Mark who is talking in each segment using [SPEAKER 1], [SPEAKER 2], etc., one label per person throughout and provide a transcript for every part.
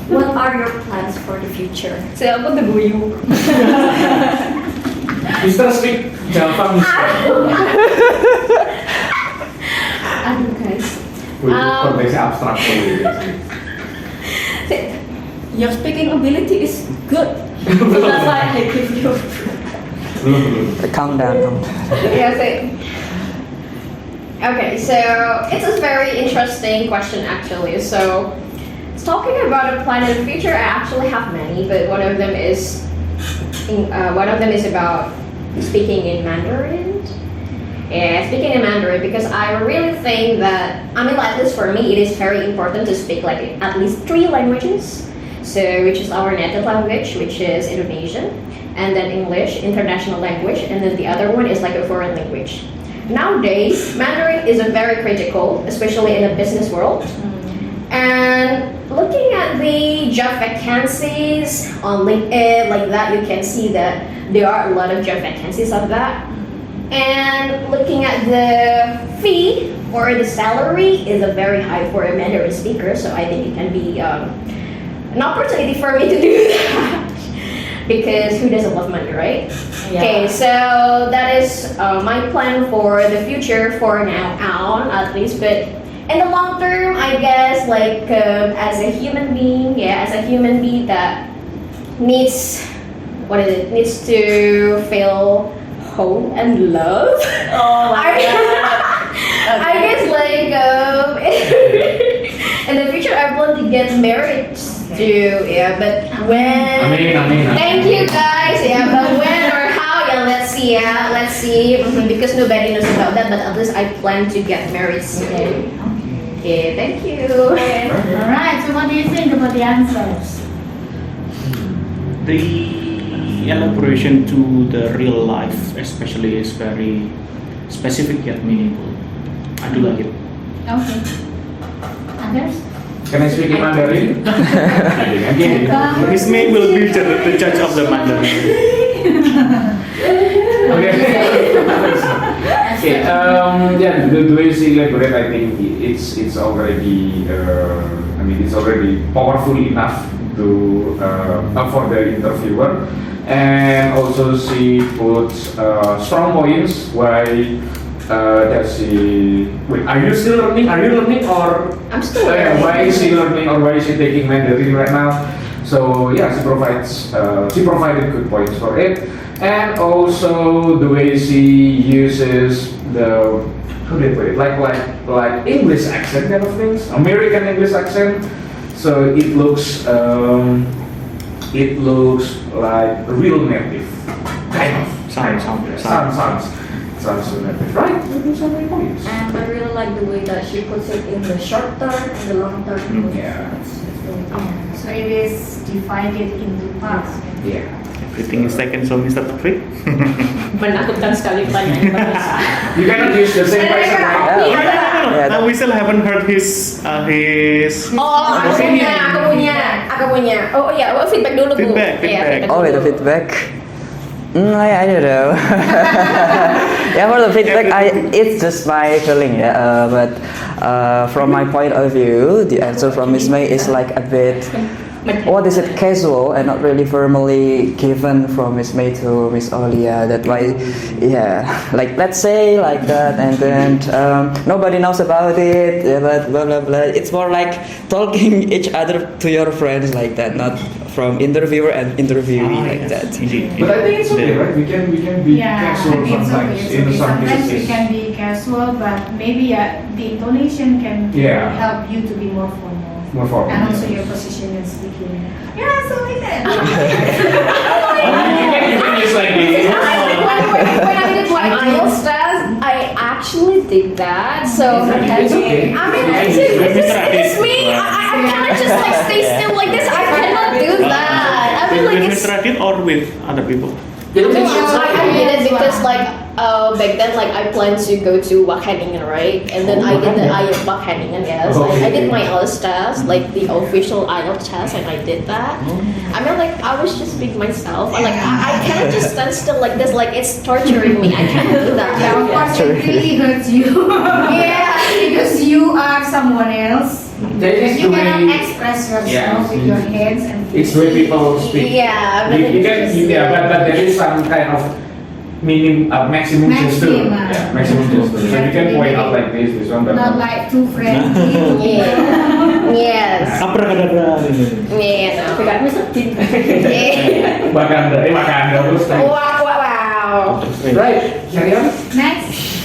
[SPEAKER 1] What are your plans for the future?
[SPEAKER 2] Saya aku teguyu.
[SPEAKER 3] Mister speak Java, Mister.
[SPEAKER 1] Aduh guys.
[SPEAKER 3] Konteksnya abstrak sekali.
[SPEAKER 1] Your speaking ability is good. That's why I give you.
[SPEAKER 3] Belum.
[SPEAKER 4] Calm down.
[SPEAKER 2] Yeah, say. Okay, so it's a very interesting question actually. So, talking about a plan in the future, I actually have many, but one of them is about speaking in Mandarin. Yeah, speaking in Mandarin because I really think that at least for me, it is very important to speak like at least 3 languages. So, which is our native language, which is Indonesian, and then English, international language, and then the other one is like a foreign language. Nowadays, Mandarin is a very critical, especially in the business world. And looking at the job vacancies on LinkedIn, like that, you can see that there are a lot of job vacancies of that. And looking at the fee or the salary is a very high for a Mandarin speaker, so I think it can be an opportunity for me to do that. Because who doesn't love money, right?
[SPEAKER 1] Yeah.
[SPEAKER 2] Okay, so that is my plan for the future for now on at least. But in the long term, I guess like as a human being that needs needs to feel home and love.
[SPEAKER 1] Oh my
[SPEAKER 2] I guess like in the future I plan to get married too. Yeah, but when?
[SPEAKER 3] Amin.
[SPEAKER 2] Thank you guys. Yeah, but when or how? Yeah, let's see. Yeah, let's see. Because nobody knows about that, but at least I plan to get married soon. Okay, thank you.
[SPEAKER 5] Alright, so what do you think about the answers?
[SPEAKER 6] The elaboration to the real life especially is very specific yet meaningful. I do like it.
[SPEAKER 5] Okay. Others?
[SPEAKER 3] Can I speak in Mandarin? Again.
[SPEAKER 6] Miss May will be the judge of the Mandarin.
[SPEAKER 3] Okay. Yeah, the way you elaborate, I think it's already it's already powerful enough to for the interviewer, and also she puts strong points why that she. Wait, are you still learning? Are you learning or?
[SPEAKER 2] I'm still learning.
[SPEAKER 3] Why is she learning or why is she taking Mandarin right now? So yeah, she provided good points for it, and also the way she uses the how do you put it like English accent kind of things, American English accent. So it looks like real native kind of sounds native, right? Those are my points.
[SPEAKER 1] And I really like the way that she puts it in the short term and the long term.
[SPEAKER 3] Yeah.
[SPEAKER 1] It's really cool.
[SPEAKER 5] So it is divided into parts.
[SPEAKER 3] Yeah.
[SPEAKER 6] Everything is taken, so Mr. Taufik.
[SPEAKER 2] Menakutkan sekali pertanyaan.
[SPEAKER 3] You cannot use the same person, right?
[SPEAKER 6] We still haven't heard his
[SPEAKER 2] Oh, aku punya. Oh iya, feedback dulu Bu.
[SPEAKER 6] Feedback.
[SPEAKER 2] Iya,
[SPEAKER 4] Oh,
[SPEAKER 2] dulu.
[SPEAKER 4] the feedback. I don't know. Yeah, for the feedback, it's just my feeling. Yeah, but from my point of view, the answer from Miss May is like a bit. What is it, casual and not really formally given from Miss May to Miss Olia. That why, yeah, like let's say like that, and then nobody knows about it, yeah, but blah blah blah. It's more like talking each other to your friends like that, not from interviewer and interviewee like that.
[SPEAKER 6] Indeed.
[SPEAKER 3] But I think it's okay, right? We can be casual
[SPEAKER 5] it's
[SPEAKER 3] sometimes
[SPEAKER 5] okay.
[SPEAKER 3] in some
[SPEAKER 5] Sometimes we
[SPEAKER 3] cases.
[SPEAKER 5] can be casual, but maybe the intonation can
[SPEAKER 3] Yeah.
[SPEAKER 5] help you to be more formal.
[SPEAKER 3] More formal,
[SPEAKER 5] And also
[SPEAKER 3] yeah.
[SPEAKER 5] your position in speaking. Yeah, so like that.
[SPEAKER 3] You can use like this.
[SPEAKER 2] When I did my IELTS test, I actually did that. So
[SPEAKER 3] It's okay.
[SPEAKER 2] it's me. I cannot just like stay still like this. I cannot do that. I mean like
[SPEAKER 6] With
[SPEAKER 2] it's.
[SPEAKER 6] Mr. Radit or with other people?
[SPEAKER 2] No, I did it because like back then like I planned to go to Wageningen, right? And then I did the IELTS Wageningen, yes. I did my IELTS test, like the official IELTS test, and I did that. I mean like I was just being myself. And, like I cannot just stand still like this. Like it's torturing me. I can't do that.
[SPEAKER 5] Yeah, of course, it really hurts you.
[SPEAKER 2] Yeah.
[SPEAKER 5] Because you are someone else.
[SPEAKER 3] That is
[SPEAKER 5] You
[SPEAKER 3] the
[SPEAKER 5] cannot
[SPEAKER 3] way.
[SPEAKER 5] express yourself
[SPEAKER 3] Yeah.
[SPEAKER 5] with your hands and feet.
[SPEAKER 3] It's when people speak.
[SPEAKER 2] Yeah, but
[SPEAKER 3] You
[SPEAKER 2] it's
[SPEAKER 3] can,
[SPEAKER 2] just-
[SPEAKER 3] yeah, but there is some kind of maximum gesture.
[SPEAKER 5] Maximum.
[SPEAKER 3] Yeah, maximum gesture. So you can point out like this one, but
[SPEAKER 5] Not like too friendly.
[SPEAKER 2] Yeah. Yes.
[SPEAKER 6] Abracadabra.
[SPEAKER 2] Yeah. No.
[SPEAKER 1] Pegang Mr. Tin.
[SPEAKER 2] Yeah.
[SPEAKER 3] Wakanda terus.
[SPEAKER 2] Wow, wow, wow.
[SPEAKER 3] Right, carry on.
[SPEAKER 5] Next.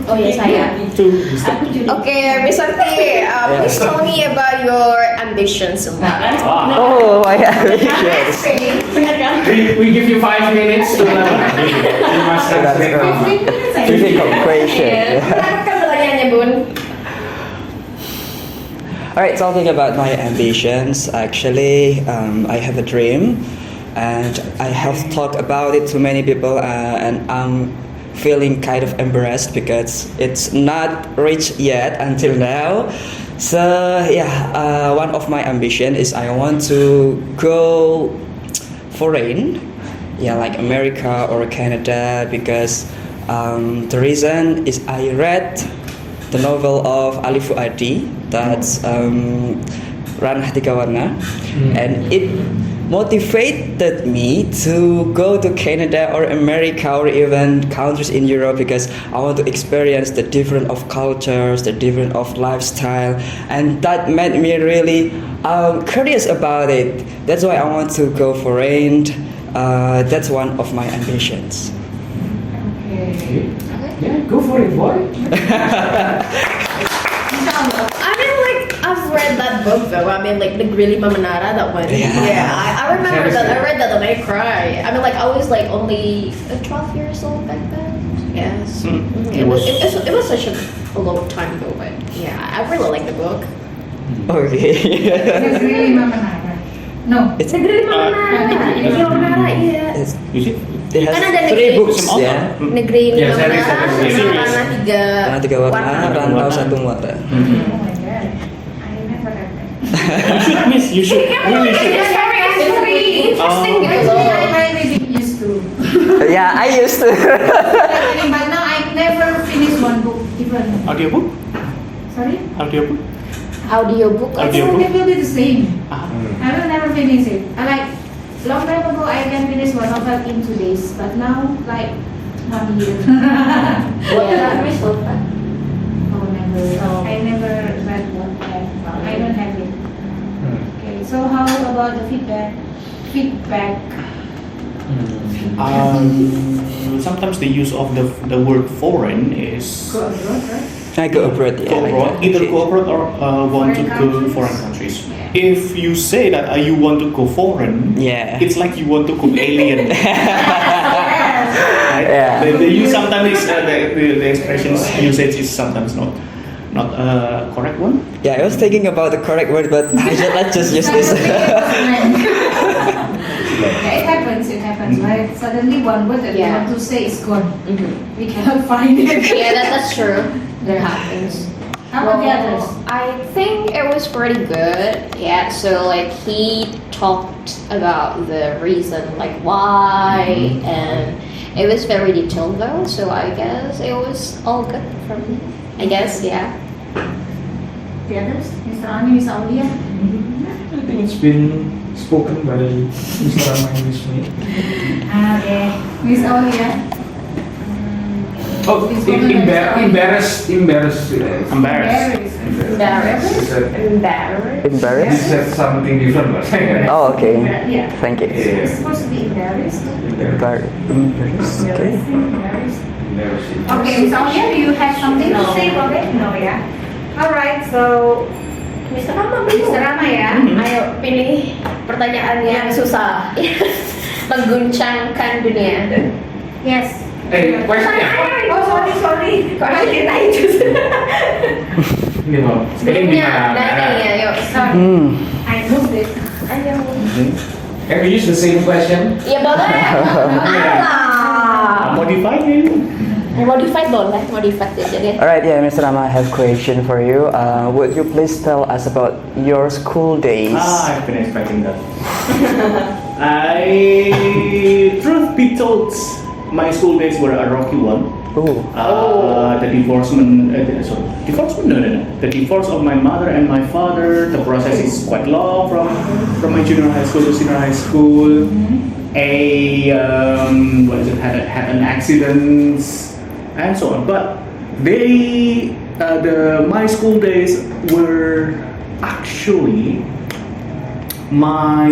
[SPEAKER 2] Oh yes, saya.
[SPEAKER 1] Aku jadi.
[SPEAKER 2] Okay, Mr. T, please tell me about your ambitions in life.
[SPEAKER 4] Oh, my ambitions.
[SPEAKER 1] Benar kan?
[SPEAKER 3] We give you 5 minutes to you must
[SPEAKER 4] That's
[SPEAKER 3] translate
[SPEAKER 4] good.
[SPEAKER 3] now.
[SPEAKER 4] Difficult question.
[SPEAKER 2] Silakan pertanyaannya, Bun.
[SPEAKER 4] Alright, talking about my ambitions, actually, I have a dream, and I have talked about it to many people, and I'm feeling kind of embarrassed because it's not reached yet until now. So yeah, one of my ambition is I want to go foreign, yeah, like America or Canada, because the reason is I read the novel of Ali Fuadi, that's Ranah Tiga Warna, and it motivated me to go to Canada or America or even countries in Europe because I want to experience the different of cultures, the different of lifestyle, and that made me really curious about it. That's why I want to go foreign. That's one of my ambitions.
[SPEAKER 3] Okay. Yeah, go for it, boy.
[SPEAKER 2] I mean, like, I've read that book though. I mean, like, the Grilli Mamanara, that one.
[SPEAKER 4] Yeah.
[SPEAKER 2] I remember that. I read that and I cried. I mean, like, I was like only 12 years old back then. Yes. It was such a long time ago, but yeah, I really like the book.
[SPEAKER 4] Okay.
[SPEAKER 5] It's really Mama Nara. No.
[SPEAKER 4] It's
[SPEAKER 2] The Grilli Mamanara. Grilli Mamanara, yeah.
[SPEAKER 4] it's,
[SPEAKER 6] You see?
[SPEAKER 4] it
[SPEAKER 2] Kan ada
[SPEAKER 4] has
[SPEAKER 2] negeri.
[SPEAKER 4] 3 books,
[SPEAKER 6] Some
[SPEAKER 4] yeah.
[SPEAKER 2] Negeri
[SPEAKER 3] Ya,
[SPEAKER 2] Mamanara,
[SPEAKER 3] series.
[SPEAKER 2] Warna Tiga.
[SPEAKER 4] Warna Tiga Warna, Rantau Satu Mata.
[SPEAKER 5] Oh my god. I never read that.
[SPEAKER 6] You should, miss. You should. Really should.
[SPEAKER 2] It's very interesting gitu
[SPEAKER 5] Actually,
[SPEAKER 2] loh.
[SPEAKER 5] I really used to.
[SPEAKER 4] Yeah, I used to.
[SPEAKER 5] But now I never finished one book even.
[SPEAKER 6] Audiobook?
[SPEAKER 5] Sorry?
[SPEAKER 6] Audiobook?
[SPEAKER 2] Audiobook.
[SPEAKER 6] Audiobook.
[SPEAKER 5] It will be the same.
[SPEAKER 6] Ah.
[SPEAKER 5] I will never finish it. I like long time ago I can finish one novel in 2 days, but now like 1 year.
[SPEAKER 1] What did I miss?
[SPEAKER 5] Oh, never. I never read one. I don't have it. Okay, so how about the feedback? Feedback.
[SPEAKER 6] Sometimes the use of the word foreign is
[SPEAKER 5] Go abroad, right?
[SPEAKER 4] I go abroad, yeah.
[SPEAKER 6] go
[SPEAKER 4] like
[SPEAKER 6] abroad,
[SPEAKER 4] that.
[SPEAKER 6] either
[SPEAKER 4] Okay.
[SPEAKER 6] go abroad or want to
[SPEAKER 5] Foreign
[SPEAKER 6] go
[SPEAKER 5] countries.
[SPEAKER 6] foreign countries.
[SPEAKER 5] Yeah.
[SPEAKER 6] If you say that you want to go foreign,
[SPEAKER 4] Yeah.
[SPEAKER 6] it's like you want to go alien. Right?
[SPEAKER 4] Yeah.
[SPEAKER 6] The use sometimes the expressions usage is sometimes not correct one.
[SPEAKER 4] Yeah, I was thinking about the correct word, but let's just use this.
[SPEAKER 5] Yeah, it happens, right? Suddenly one word that we
[SPEAKER 2] Yeah.
[SPEAKER 5] want to say is gone.
[SPEAKER 2] Mhm.
[SPEAKER 5] We cannot find it.
[SPEAKER 2] Yeah, that's true. That happens.
[SPEAKER 5] How about the others?
[SPEAKER 2] I think it was pretty good. Yeah, so like he talked about the reason, like why, and it was very detailed though. So I guess it was all good for me. I guess, yeah.
[SPEAKER 5] The others? Mr. Ani, Miss Aulia?
[SPEAKER 3] I think it's been spoken by Mr. Rama and Miss May.
[SPEAKER 5] Okay. Miss Aulia?
[SPEAKER 3] Oh, embarrassed.
[SPEAKER 6] Embarrassed.
[SPEAKER 2] Embarrassed. Embarrassed.
[SPEAKER 3] He
[SPEAKER 4] Embarrassed?
[SPEAKER 3] said something different, but
[SPEAKER 4] Oh, okay.
[SPEAKER 5] Yeah.
[SPEAKER 4] Thank you.
[SPEAKER 3] Yeah.
[SPEAKER 5] It's supposed to be embarrassed.
[SPEAKER 4] Embarrassed. Okay.
[SPEAKER 5] Embarrassed.
[SPEAKER 3] Embarrassed.
[SPEAKER 5] Okay, Miss Aulia, do you have something to say about it? No, yeah. Alright, so
[SPEAKER 2] Mr. Rama,
[SPEAKER 5] Mr. Rama ya.
[SPEAKER 2] Ayo pilih pertanyaan yang susah. Mengguncangkan dunia.
[SPEAKER 5] Yes.
[SPEAKER 3] Questionnya apa?
[SPEAKER 5] Oh, sorry.
[SPEAKER 2] Kok harus ditanya susah?
[SPEAKER 3] Ini mau. Ini
[SPEAKER 2] Dunia,
[SPEAKER 3] gimana?
[SPEAKER 2] Dani, ayo.
[SPEAKER 5] Sorry. I moved it.
[SPEAKER 2] Ayo.
[SPEAKER 3] Can we use the same question?
[SPEAKER 2] Ya boleh. Alah.
[SPEAKER 6] Modified maybe.
[SPEAKER 2] Modified boleh, modified ya jadi.
[SPEAKER 4] Alright, yeah, Mr. Rama, I have a question for you. Would you please tell us about your school days?
[SPEAKER 6] I've been expecting that. Truth be told, my school days were a rocky one.
[SPEAKER 4] Oh.
[SPEAKER 6] The divorcement, the divorce of my mother and my father. The process is quite long from my junior high school to senior high school. Had an accident and so on. But my school days were actually my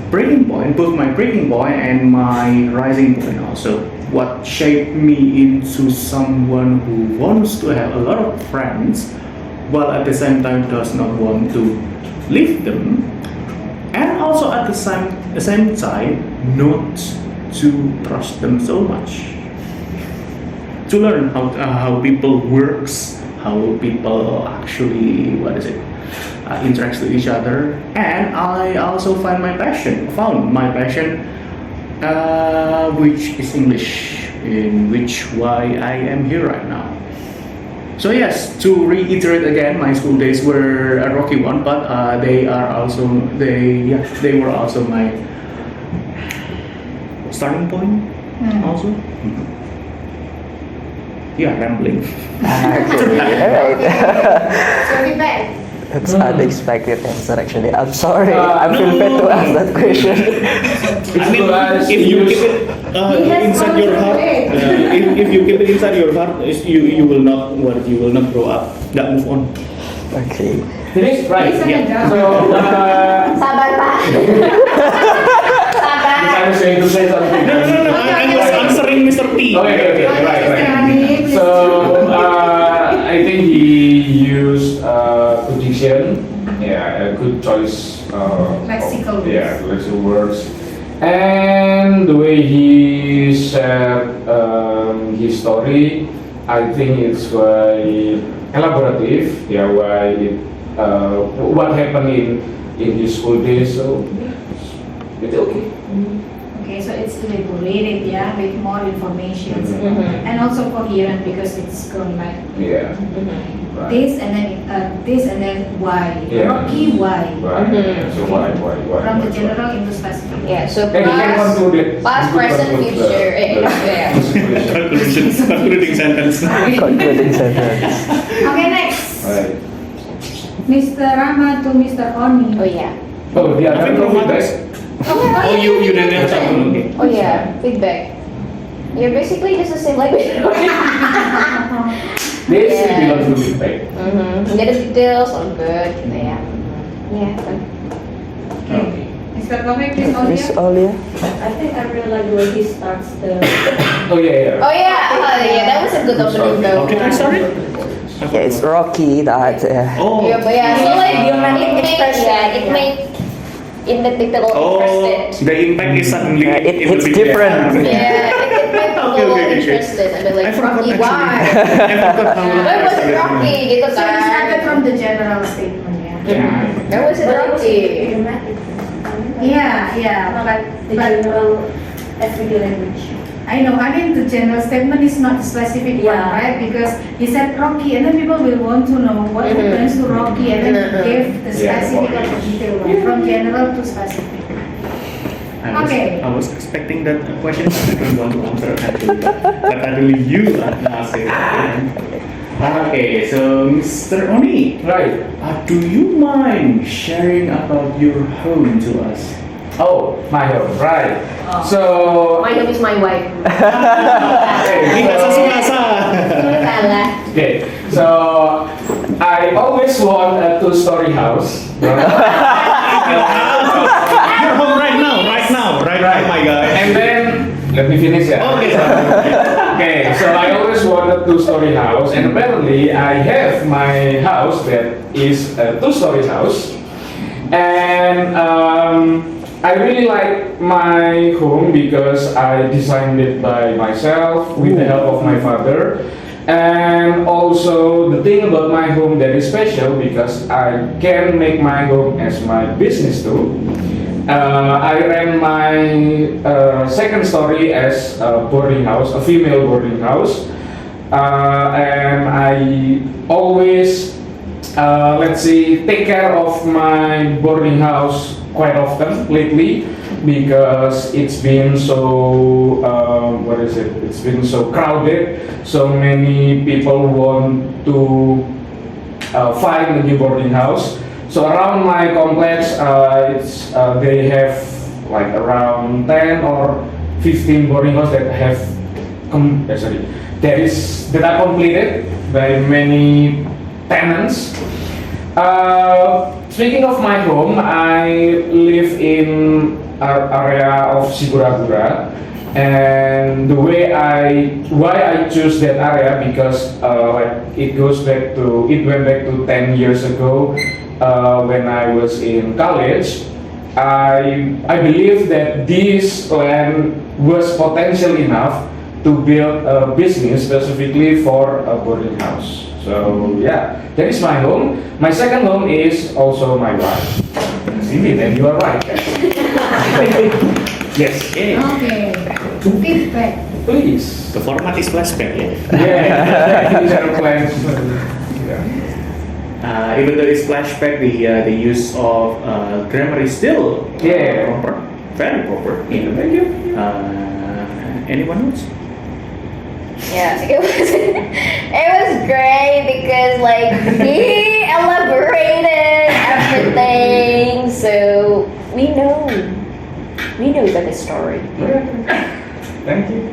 [SPEAKER 6] breaking point, both my breaking point and my rising point also. What shaped me into someone who wants to have a lot of friends, but at the same time does not want to leave them, and also at the same time not to trust them so much. To learn how people works, how people actually interacts with each other, and I also found my passion, which is English, in which why I am here right now. So yes, to reiterate again, my school days were a rocky one, but they were also my starting point also. Yeah, rambling.
[SPEAKER 4] Alright.
[SPEAKER 2] So feedback.
[SPEAKER 4] That's unexpected answer actually. I'm sorry. I feel bad to ask that question.
[SPEAKER 6] If you keep it inside your heart, if you keep it inside your heart, you will not grow up. Not move on.
[SPEAKER 4] Okay.
[SPEAKER 3] Finish? Right.
[SPEAKER 6] Yeah.
[SPEAKER 3] So,
[SPEAKER 2] Sabar Pak. Sabar.
[SPEAKER 3] I was going to say something.
[SPEAKER 6] No. I was answering Mr. T.
[SPEAKER 3] Okay, right. So, I think he used position, a good choice.
[SPEAKER 5] Lexical
[SPEAKER 3] lexical words. And the way he said his story, I think it's quite elaborative. Why what happened in his school days. So it's okay.
[SPEAKER 5] Okay, so it's elaborated, with more information and also coherent because it's gone like
[SPEAKER 3] Yeah. Right.
[SPEAKER 5] this and then why.
[SPEAKER 3] Yeah.
[SPEAKER 5] Rocky why.
[SPEAKER 3] Right. So why?
[SPEAKER 5] From the general into specific.
[SPEAKER 2] Yeah, so
[SPEAKER 3] And he can conclude it.
[SPEAKER 2] past, present, future. Yeah.
[SPEAKER 6] Concluding sentence.
[SPEAKER 4] Concluding sentence.
[SPEAKER 5] Okay, next.
[SPEAKER 3] Right.
[SPEAKER 5] Mr. Rama to Mr. Oni.
[SPEAKER 2] Oh yeah.
[SPEAKER 3] Oh, the other
[SPEAKER 6] Nothing wrong with
[SPEAKER 3] feedback.
[SPEAKER 6] Oh, you didn't have something. Okay.
[SPEAKER 2] Oh yeah, feedback. Yeah, basically just the same like before.
[SPEAKER 3] This
[SPEAKER 2] Yeah.
[SPEAKER 3] belongs to feedback.
[SPEAKER 2] Yeah, the details all good. Yeah. Yeah.
[SPEAKER 5] Okay. Mr. Taufik, please
[SPEAKER 4] Miss
[SPEAKER 5] Olia.
[SPEAKER 4] Olia.
[SPEAKER 1] I think I really like the way he starts the.
[SPEAKER 3] Oh yeah.
[SPEAKER 2] Oh yeah, that was a good opening though.
[SPEAKER 6] How did I start it?
[SPEAKER 4] Yeah, it's Rocky that.
[SPEAKER 6] Oh.
[SPEAKER 2] Yeah, but yeah, so like
[SPEAKER 1] Dramatic
[SPEAKER 2] it makes in the detail
[SPEAKER 6] Oh,
[SPEAKER 2] interested.
[SPEAKER 6] the impact is suddenly
[SPEAKER 4] Yeah, it
[SPEAKER 6] in
[SPEAKER 4] hits
[SPEAKER 6] the video.
[SPEAKER 4] different.
[SPEAKER 2] Yeah, it made people
[SPEAKER 6] Okay.
[SPEAKER 2] interested and they're
[SPEAKER 6] I
[SPEAKER 2] like
[SPEAKER 6] forgot
[SPEAKER 2] Rocky,
[SPEAKER 6] actually.
[SPEAKER 2] why?
[SPEAKER 6] I forgot how
[SPEAKER 2] Why was it Rocky? Gitu
[SPEAKER 5] So it started
[SPEAKER 2] kan?
[SPEAKER 5] from the general statement,
[SPEAKER 3] Yeah.
[SPEAKER 2] Why was it Rocky?
[SPEAKER 5] But
[SPEAKER 1] The general everyday language.
[SPEAKER 5] I know. I mean, the general statement is not the specific one,
[SPEAKER 1] Yeah.
[SPEAKER 5] right? Because he said Rocky, and then people will want to know what happens to Rocky, and then he gave the specific or the detail one, from general to specific. Okay.
[SPEAKER 6] I was expecting that question. I don't want to answer actually, but actually you asked it. Okay, so Mr. Oni,
[SPEAKER 3] Right.
[SPEAKER 6] do you mind sharing about your home to us?
[SPEAKER 3] Oh, my home. Right. So.
[SPEAKER 2] My name is my wife.
[SPEAKER 6] Ini kasa-kasa.
[SPEAKER 2] Salah.
[SPEAKER 3] Okay. So I always want a two-story house.
[SPEAKER 6] Your home right now, my guy.
[SPEAKER 3] And then let me finish
[SPEAKER 6] Okay.
[SPEAKER 3] Okay, so I always wanted two-story house, and apparently I have my house that is a two-story house, and I really like my home because I designed it by myself with the help of my father. And also the thing about my home that is special because I can make my home as my business too. I ran my second story as a boarding house, a female boarding house, and I always let's say, take care of my boarding house quite often lately because it's been so it's been so crowded. So many people want to find a new boarding house. So around my complex, they have like around 10 or 15 boarding houses that have that are completed by many tenants. Speaking of my home, I live in an area of Siguragura, and why I choose that area because it went back to 10 years ago when I was in college. I believe that this land was potential enough to build a business specifically for a boarding house. So yeah, that is my home. My second home is also my wife. Indeed, and you are right. Yes.
[SPEAKER 5] Okay. Feedback.
[SPEAKER 3] Please.
[SPEAKER 6] The format is flashback, yeah.
[SPEAKER 3] Yeah. These are plans. Yeah.
[SPEAKER 6] Even though it's flashback, the use of grammar is still proper, very proper.
[SPEAKER 3] Thank you.
[SPEAKER 6] Anyone else?
[SPEAKER 2] Yeah, it was great because like he elaborated everything, so we know about the story.
[SPEAKER 3] Thank you.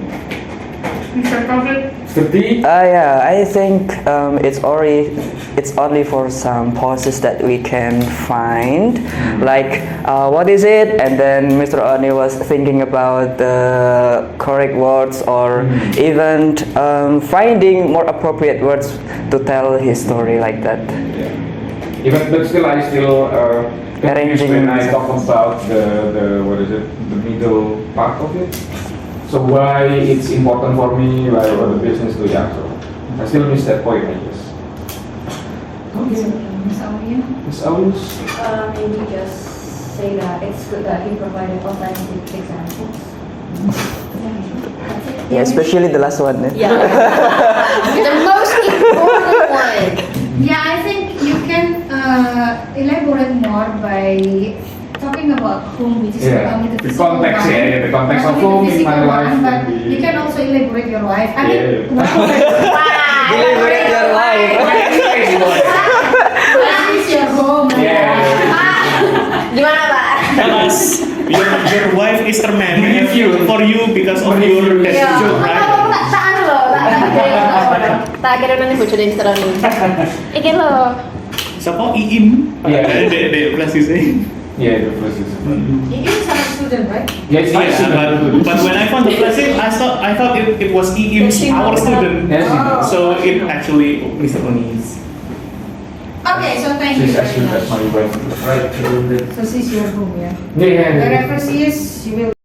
[SPEAKER 5] Mr. Prophet.
[SPEAKER 4] Yeah, I think it's only for some pauses that we can find, like what is it, and then Mr. Oni was thinking about the correct words or even finding more appropriate words to tell his story like that.
[SPEAKER 3] Yeah. But still, I still
[SPEAKER 4] Arranging
[SPEAKER 3] when I
[SPEAKER 4] stuff.
[SPEAKER 3] talk about the middle part of it. So why it's important for me, why the business to so I still miss that point, I guess. Okay.
[SPEAKER 5] Miss Aulia.
[SPEAKER 3] Miss Aulus?
[SPEAKER 1] Maybe just say that it's good that he provided authentic examples.
[SPEAKER 4] Yeah, especially the last one.
[SPEAKER 1] Yeah.
[SPEAKER 2] The most important one.
[SPEAKER 5] Yeah, I think you can elaborate more by talking about home, which is the
[SPEAKER 3] The
[SPEAKER 5] physical
[SPEAKER 3] context,
[SPEAKER 5] one.
[SPEAKER 3] the context
[SPEAKER 5] Not
[SPEAKER 3] of
[SPEAKER 5] only
[SPEAKER 3] home
[SPEAKER 5] the
[SPEAKER 3] in my
[SPEAKER 5] physical
[SPEAKER 3] life.
[SPEAKER 5] one, but
[SPEAKER 3] can be-
[SPEAKER 5] you can also elaborate your life. I mean,
[SPEAKER 2] Wow.
[SPEAKER 4] Elaborate your life.
[SPEAKER 5] what is your home?
[SPEAKER 3] Yeah.
[SPEAKER 2] Gimana Pak?
[SPEAKER 6] Tell us, your wife is terminated
[SPEAKER 3] Believe you.
[SPEAKER 6] for you because of your
[SPEAKER 2] Ya,
[SPEAKER 6] attitude, right?
[SPEAKER 2] tak anu loh, tak kira nanti bocorin terus. Iki loh.
[SPEAKER 6] Siapa Iim?
[SPEAKER 3] Yeah.
[SPEAKER 6] The plus is saying.
[SPEAKER 3] Yeah, the first is.
[SPEAKER 5] It is a student, right?
[SPEAKER 3] Yes, yes.
[SPEAKER 6] But when I found the plus I thought it was Iim, our student.
[SPEAKER 3] Yes,
[SPEAKER 5] Oh.
[SPEAKER 6] So it actually Mr. Oni's.
[SPEAKER 5] Okay, so thank you
[SPEAKER 3] She's
[SPEAKER 5] very
[SPEAKER 3] actually
[SPEAKER 5] much.
[SPEAKER 3] my wife. Right.
[SPEAKER 5] So this is your home, yeah?
[SPEAKER 3] Yeah.
[SPEAKER 5] Wherever she is, she will